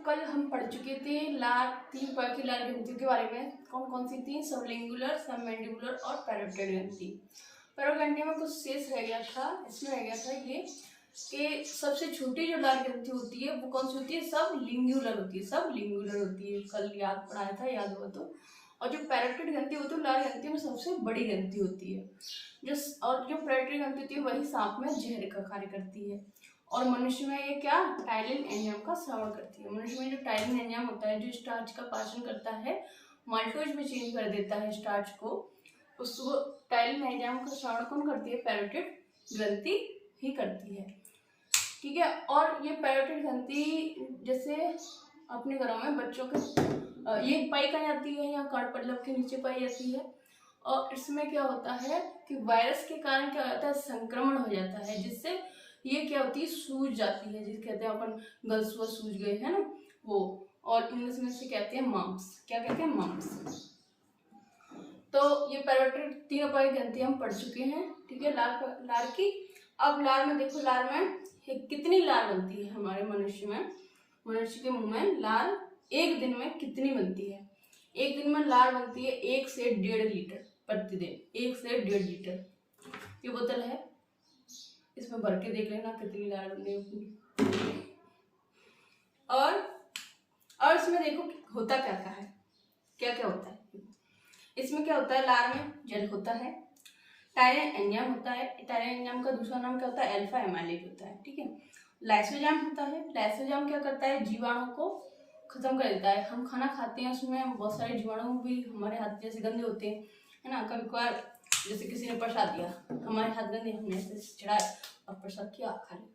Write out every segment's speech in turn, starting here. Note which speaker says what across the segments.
Speaker 1: कल हम पढ़ चुके थे लार 3 प्रकार की लार ग्रंथियों के बारे में। कौन कौन सी थी? सबलिंगुलर, सबमैंडिबुलर और पैरोटिड ग्रंथि। पैरोटिड ग्रंथि में कुछ शेष रह गया था, इसमें रह गया था ये कि सबसे छोटी जो लार ग्रंथि होती है वो कौन सी होती है? सबलिंगुलर होती है, सबलिंगुलर होती है। कल याद पढ़ाया था, याद हो तो। और जो पैरोटिड ग्रंथि होती है लार ग्रंथि में सबसे बड़ी ग्रंथि होती है। जो पैरोटिड ग्रंथि होती है वही सांप में जहर का कार्य करती है। और मनुष्य में ये क्या? टाइलिन एंजाइम का श्रवण करती है। मनुष्य में जो टाइलिन एंजाइम होता है जो स्टार्च का पाचन करता है, माल्टोज में चेंज कर देता है स्टार्च को, उसको टाइलिन एंजाइम का श्रवण कौन करती है? पैरोटिड ग्रंथि ही करती है। ठीक है। और ये पैरोटिड ग्रंथि जैसे अपने घरों में बच्चों के ये पाई कहाँ जाती है? यहाँ कार्पल्लब के नीचे पाई जाती है। और इसमें क्या होता है कि वायरस के कारण क्या होता है? संक्रमण हो जाता है, जिससे ये क्या होती है? सूज जाती है, जिसे कहते हैं अपन गर्ल्स वो सूज गए है ना वो। और इंग्लिश में से कहते हैं मम्स। क्या कहते हैं? मम्स। तो ये पैरोटिड 3 प्रकार की ग्रंथि हम पढ़ चुके हैं। ठीक है, लार की। अब लार में देखो, लार में कितनी लार बनती है हमारे मनुष्य में? मनुष्य के मुंह में लार एक दिन में कितनी बनती है? एक दिन में लार बनती है 1 से 1.5 लीटर प्रतिदिन। 1 से 1.5 लीटर। ये बोतल है, इसमें भर के देख लेना कितनी लार बन रही है अपनी। और इसमें देखो होता क्या क्या है, क्या क्या होता है इसमें। क्या होता है? लार में जल होता है, टायलिन एंजाइम होता है। टायलिन एंजाइम का दूसरा नाम क्या होता है? अल्फा एमाइलेज होता है। ठीक है। लाइसोजाइम होता है। लाइसोजाइम क्या करता है? जीवाणु को खत्म कर देता है। हम खाना खाते हैं, उसमें बहुत सारे जीवाणु भी हमारे हाथ जैसे गंदे होते हैं, है ना। कभी कभार जैसे किसी ने प्रसाद दिया, हमारे हाथ गंदे, हमने ऐसे चढ़ाया और प्रसाद किया, खा लिया,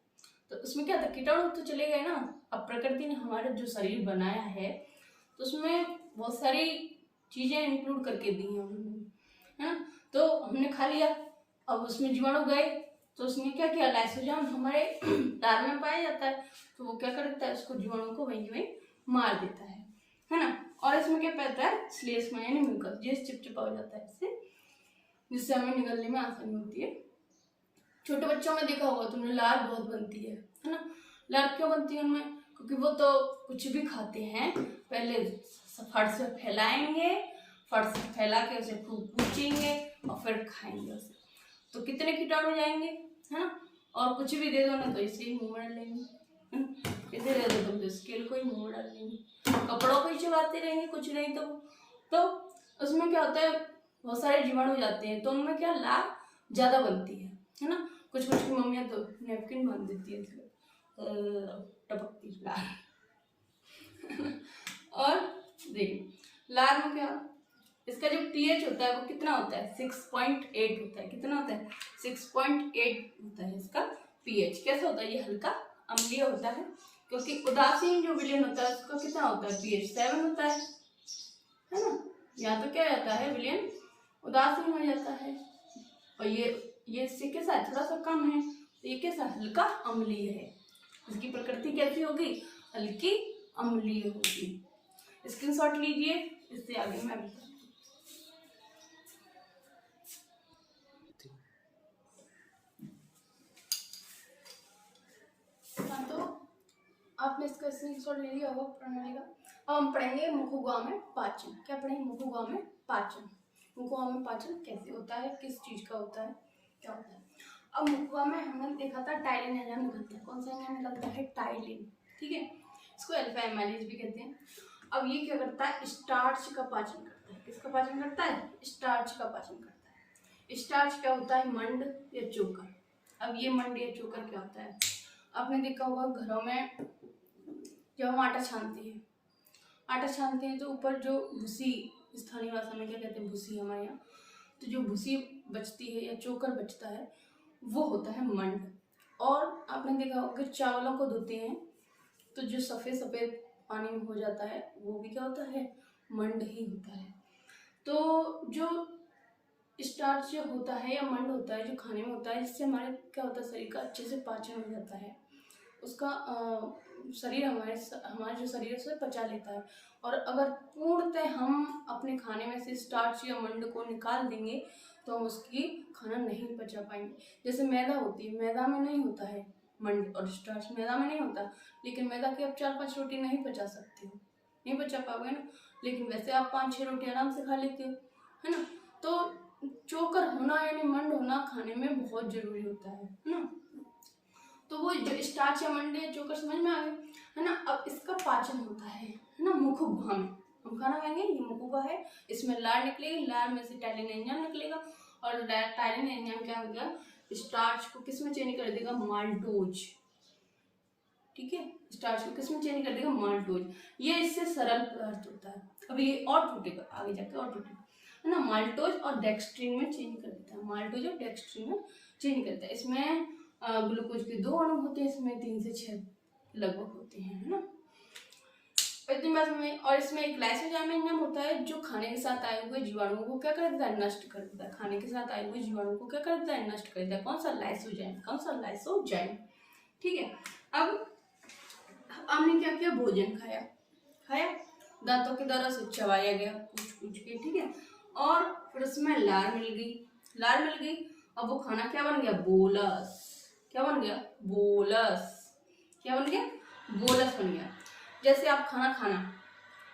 Speaker 1: तो उसमें क्या था? कीटाणु तो चले गए ना। अब प्रकृति ने हमारा जो शरीर बनाया है तो उसमें बहुत सारी चीजें इंक्लूड करके दी हैं उन्होंने, है ना। तो हमने खा लिया, अब उसमें जीवाणु गए, तो उसने क्या किया? लाइसोजाइम हमारे लार में पाया जाता है, तो वो क्या करता है? उसको जीवाणु को वहीं मार देता है ना। और इसमें क्या पैदा है? श्लेष्मा यानी म्यूकस, जिस चिपचिपा हो जाता है इससे, जिससे हमें निकलने में आसानी होती है। छोटे बच्चों में देखा होगा तुमने, लार बहुत बनती है ना। लार क्यों बनती है उनमें? क्योंकि वो तो कुछ भी खाते हैं, पहले फर्श से फैलाएंगे, फर्श से फैला के उसे खूब पूछेंगे और फिर खाएंगे उसे, तो कितने कीटाणु जाएंगे, है ना। और कुछ भी दे दो ना तो इसे ही मुंह में डाल लेंगे, इसे दे दो तो स्केल को ही मुंह में डाल लेंगे, कपड़ों को ही चबाते रहेंगे, कुछ नहीं तो उसमें क्या होता है? बहुत सारे जीवाणु जाते हैं, तो उनमें क्या लार ज्यादा बनती है ना। कुछ कुछ की मम्मियाँ तो नैपकिन बांध देती है टपकती लार। और देखिए लार में क्या, इसका जो पीएच होता है वो कितना होता है? 6.8 होता है। कितना होता है? 6.8 होता है इसका पीएच। कैसा होता है? ये हल्का अम्लीय होता है, क्योंकि उदासीन जो विलयन होता है उसका कितना होता है? पीएच 7 होता है ना। यहाँ तो क्या जाता है? विलयन उदासीन हो जाता है। और ये इससे कैसा है? थोड़ा सा कम है, तो ये कैसा? हल्का अम्लीय है। इसकी प्रकृति कैसी होगी? हल्की अम्लीय होगी। स्क्रीनशॉट लीजिए, इससे आगे मैं बताऊँ। तो आपने इसका स्क्रीनशॉट ले लिया होगा प्रणाली का। अब हम पढ़ेंगे मुखुगा में पाचन। क्या पढ़ेंगे? मुखुगा में पाचन। मुखुगा में पाचन कैसे होता है, किस चीज का होता है, क्या होता है। अब मुखुगा में हमने देखा था टाइलिन एंजाइम निकलता है। कौन सा एंजाइम निकलता है? टाइलिन। ठीक है, इसको अल्फा एमाइलेज भी कहते हैं। अब ये क्या करता है? स्टार्च का पाचन करता है। किसका पाचन करता है? स्टार्च का पाचन करता है। स्टार्च क्या होता है? मंड या चोकर। अब ये मंड या चोकर क्या होता है? आपने देखा होगा घरों में जब हम आटा छानते हैं तो ऊपर जो भूसी, स्थानीय भाषा में क्या कहते हैं? भूसी हमारे यहाँ। तो जो भूसी बचती है या चोकर बचता है वो होता है मंड। और आपने देखा होगा चावलों को धोते हैं तो जो सफ़ेद सफ़ेद पानी में हो जाता है वो भी क्या होता है? मंड ही होता है। तो जो स्टार्च जो होता है या मंड होता है जो खाने में होता है, जिससे हमारे क्या होता है? शरीर का अच्छे से पाचन हो जाता है, उसका शरीर हमारे जो शरीर है उसे पचा लेता है। और अगर पूर्णतः हम अपने खाने में से स्टार्च या मंड को निकाल देंगे तो हम उसकी खाना नहीं पचा पाएंगे। जैसे मैदा होती है, मैदा में नहीं होता है मंड और स्टार्च मैदा में नहीं होता, लेकिन मैदा की आप 4-5 रोटी नहीं पचा सकते हो, नहीं पचा पाओगे ना, लेकिन वैसे आप 5-6 रोटी आराम से खा लेते हो, है ना। तो चोकर होना यानी मंड होना खाने में बहुत जरूरी होता है ना। तो वो जो स्टार्च या मंड या चोकर समझ में आ गए, है ना। अब इसका पाचन होता है ना मुखगुहा में, हम खाना खाएंगे, ये मुखगुहा है, इसमें लार निकलेगी, लार में से टाइलिन एंजाइम निकलेगा, और टाइलिन एंजाइम क्या हो गया, स्टार्च को किस में चेंज कर देगा, माल्टोज, ठीक है, स्टार्च को किस में चेंज कर देगा, माल्टोज। ये इससे सरल पदार्थ होता है, अभी ये और टूटेगा, आगे जाकर और टूटेगा, है ना। माल्टोज और डेक्सट्रिन में चेंज कर देता है, माल्टोज और डेक्सट्रिन में चेंज करता है। इसमें ग्लूकोज के 2 अणु होते हैं, इसमें 3 से 6 लगभग होते हैं, है ना। इतनी बात में, और इसमें एक लाइसोजाइम एंजाइम होता है जो खाने के साथ आए हुए जीवाणुओं को क्या कर देता है, नष्ट कर देता है, खाने के साथ आए हुए जीवाणुओं को क्या कर देता है, नष्ट कर देता है। कौन सा, लाइसोजाइम, कौन सा, लाइसोजाइम, ठीक है। अब हमने क्या किया, भोजन खाया, दांतों के द्वारा से चबाया गया कुछ के, ठीक है, और फिर उसमें लार मिल गई, अब वो खाना क्या बन गया, बोलस, क्या बन गया, बोलस, क्या बन गया, बोलस बन गया। जैसे आप खाना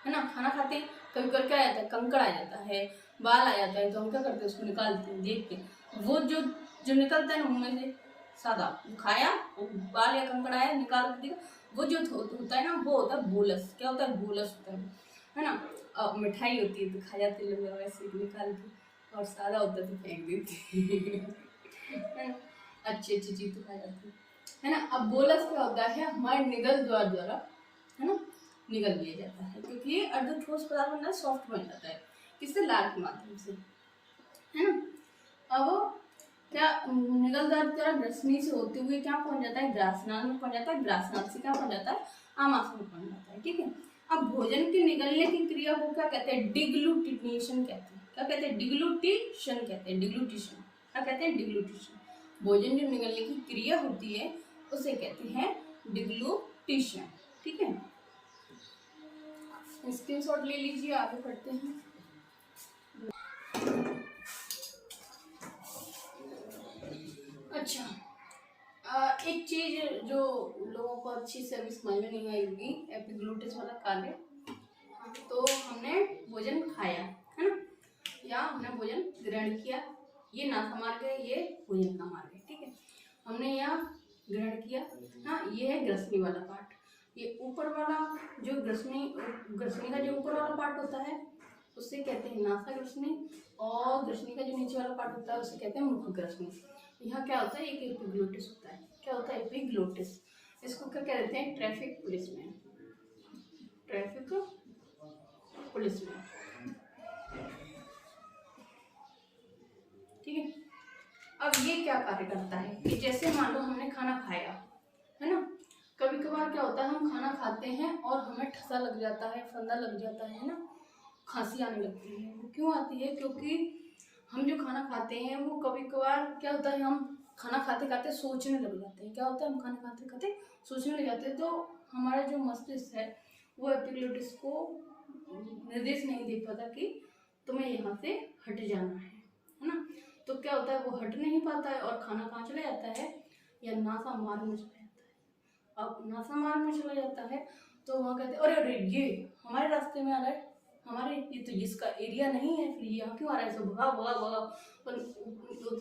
Speaker 1: है ना, खाना खाते हैं, कभी कभी क्या आ जाता है, कंकड़ आ जाता है, बाल आ जाता है, तो हम क्या करते हैं, उसको निकालते हैं, देख के वो जो निकलता है ना मुंह में से, सादा खाया, वो बाल या कंकड़ आया, निकाल दिया, वो जो होता है ना, वो होता है बोलस, क्या होता है, बोलस होता है ना। अब मिठाई होती है तो खा जाते लोग वैसे निकाल के, और सादा होता है तो फेंक देते है ना, अच्छी चीज तो खा जाती है ना। अब बोलस क्या होता है, हमारे निगल द्वारा, है ना, निगल लिया जाता है, क्योंकि ये अर्ध ठोस पदार्थ बनता है, सॉफ्ट बन जाता है, किससे, लार के माध्यम से, है ना। अब क्या निगलदार द्वारा ग्रसनी से होते हुए क्या पहुंच जाता है, ग्रासनाल में पहुंच जाता है, ग्रासनाल से क्या पहुंच जाता है, आमाशय में पहुंच जाता है, ठीक है। अब भोजन के निगलने की क्रिया को क्या कहते हैं, डिग्लूटिनेशन कहते हैं, क्या कहते हैं, डिग्लूटिशन कहते हैं, डिग्लूटिशन, क्या कहते हैं, डिग्लूटिशन। भोजन जो निगलने की क्रिया होती है उसे कहते हैं डिग्लूटिशन, ठीक है। स्क्रीनशॉट ले लीजिए, आगे बढ़ते हैं। अच्छा, एक चीज जो लोगों को अच्छी से अभी समझ में नहीं आएगी, एपिग्लूटिस वाला कार्य। तो हमने भोजन खाया, है ना, या हमने भोजन ग्रहण किया, ये नासा मार्ग है, ये भोजन का मार्ग है, ठीक है। हमने यहाँ ग्रहण किया, हाँ, ये है ग्रसनी वाला पार्ट, ये ऊपर वाला जो ग्रसनी का जो ऊपर वाला पार्ट होता है उससे कहते हैं नासा ग्रसनी, और ग्रसनी का जो नीचे वाला पार्ट होता है उसे कहते हैं मुख ग्रसनी। यहाँ क्या होता है, एक एपिग्लोटिस होता है, क्या होता है, एपिग्लोटिस। इसको क्या कहते हैं, ट्रैफिक पुलिसमैन, ट्रैफिक पुलिसमैन, ठीक है। अब ये क्या कार्य करता है कि जैसे मान लो हमने खाना खाया, है ना, कभी कभार क्या होता है, हम खाना खाते हैं और हमें ठसा लग जाता है, फंदा लग जाता है ना, खांसी आने लगती है। वो क्यों आती है, क्योंकि हम जो खाना खाते हैं वो कभी कभार क्या होता है, हम खाना खाते खाते सोचने लग जाते हैं, क्या होता है, हम खाना खाते खाते सोचने लग जाते हैं, तो हमारा जो मस्तिष्क है वो एपिग्लोटिस को निर्देश नहीं दे पाता कि तुम्हें यहाँ से हट जाना है ना। तो क्या होता है, वो हट नहीं पाता है और खाना कहाँ चला जाता है, या नासा मार्ग में चला जाता है। अब नासा मार्ग में चला जाता है तो वहाँ कहते हैं अरे अरे ये हमारे रास्ते में आ रहा है, हमारे ये तो इसका एरिया नहीं है, फिर यहाँ क्यों आ रहा है, सब भगा भगा भगा, पर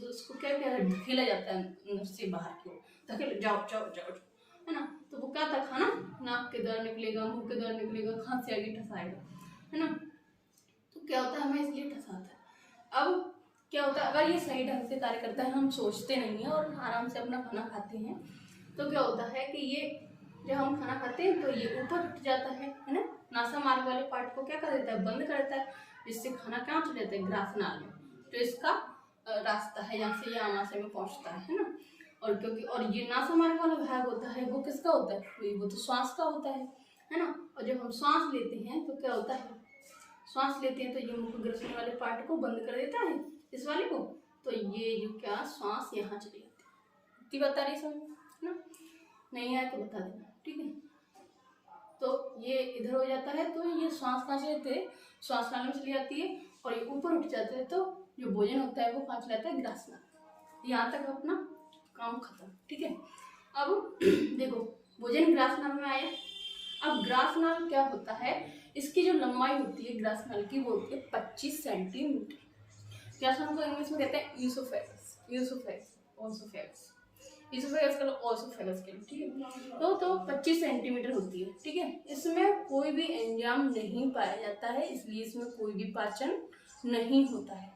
Speaker 1: उसको क्या कहते हैं, धकेला जाता है अंदर से बाहर की ओर, धकेल जाओ जाओ जाओ, है ना। तो वो क्या था, खाना नाक के द्वारा निकलेगा, मुंह के द्वारा निकलेगा, खांसी आएगी, ठसाएगा, है ना। तो क्या होता है, हमें इसलिए ठसाता है। अब क्या होता है, अगर ये सही ढंग से कार्य करता है, हम सोचते नहीं हैं और आराम से अपना खाना खाते हैं, तो क्या होता है कि ये जब हम खाना खाते हैं तो ये ऊपर उठ जाता है ना, नासा मार्ग वाले पार्ट को क्या कर देता है, बंद कर देता है, जिससे खाना कहाँ चले जाता है, ग्रासनाल में, जो इसका रास्ता है जहाँ से ये आमाशय में पहुँचता है ना। और क्योंकि और ये नासा मार्ग वाला भाग होता है वो किसका होता है, वो तो श्वास का होता है ना। और जब हम श्वास लेते हैं तो क्या होता है, श्वास लेते हैं तो ये मुख ग्रसनी वाले पार्ट को बंद कर देता है, इस वाले को, तो ये जो क्या श्वास यहाँ चली जाती है। इतनी बता रही समझ ना, नहीं आया तो बता देना, ठीक है। तो ये इधर हो जाता है तो ये श्वास कहाँ से लेते हैं, श्वास नाली में चली जाती है, और ये ऊपर उठ जाता है तो जो भोजन होता है वो कहाँ चला जाता है, ग्रासनाल। यहाँ तक अपना काम खत्म, ठीक है। अब देखो भोजन ग्रासनाल में आया। अब ग्रासनाल क्या होता है, इसकी जो लंबाई होती है ग्रासनाल की वो होती है 25 सेंटीमीटर। ग्रासनाल को इंग्लिश में कहते हैं यूसोफेगस, ओसोफेगस, यूसोफेगस का ओसोफेगस के लिए, ठीक है। तो 25 सेंटीमीटर होती है, ठीक है। इसमें कोई भी एंजाइम नहीं पाया जाता है, इसलिए इसमें कोई भी पाचन नहीं होता है।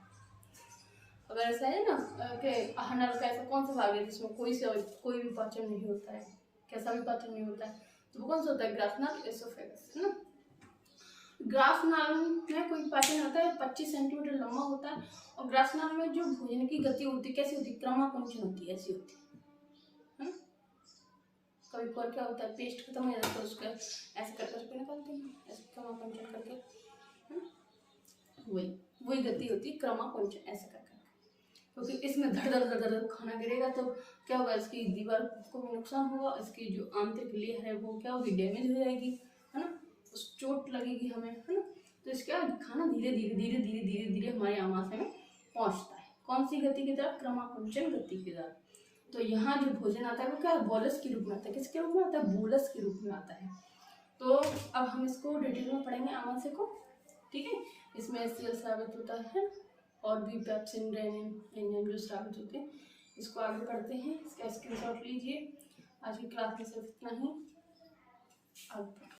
Speaker 1: अगर ऐसा है ना कि आहार का ऐसा कौन सा भाग है जिसमें कोई भी पाचन नहीं होता है, कैसा भी पाचन नहीं होता है, तो वो कौन सा होता है, ग्रासनाल, एसोफेगस, है ना। ग्रासनाल में कोई पाचन होता है, 25 सेंटीमीटर लंबा होता है। और ग्रासनाल में जो भोजन की गति होती है कैसी होती है, क्रमाकुंचन होती है, ऐसी होती है। कभी कभार क्या होता है, पेस्ट खत्म हो जाता है तो उसका ऐसे कर करके निकालते हैं, ऐसे क्रमाकुंचन करके, वही गति होती है क्रमाकुंचन, ऐसे कर करके। क्योंकि इसमें धड़ धड़ धड़ धड़ खाना गिरेगा तो क्या होगा, इसकी दीवार को भी नुकसान होगा, इसकी जो आंतरिक लेयर है वो क्या होगी, डैमेज हो जाएगी, है ना, उस चोट लगेगी हमें, है ना। तो इसका खाना धीरे धीरे धीरे धीरे धीरे धीरे हमारे आमाशय में पहुंचता है, कौन सी गति की तरफ, क्रमाकुंचन गति की तरफ। तो यहाँ जो भोजन आता है वो क्या, बोलस के रूप में आता है, किसके रूप में आता है, बोलस के रूप में आता है। तो अब हम इसको डिटेल में पढ़ेंगे आमाशय को, ठीक है। इसमें एचसीएल स्रावित होता है और भी पेप्सिन, रेनिन एंजाइम जो स्रावित होते हैं। इसको आगे पढ़ते हैं, इसका स्क्रीनशॉट लीजिए। आज की क्लास में सिर्फ इतना ही। अब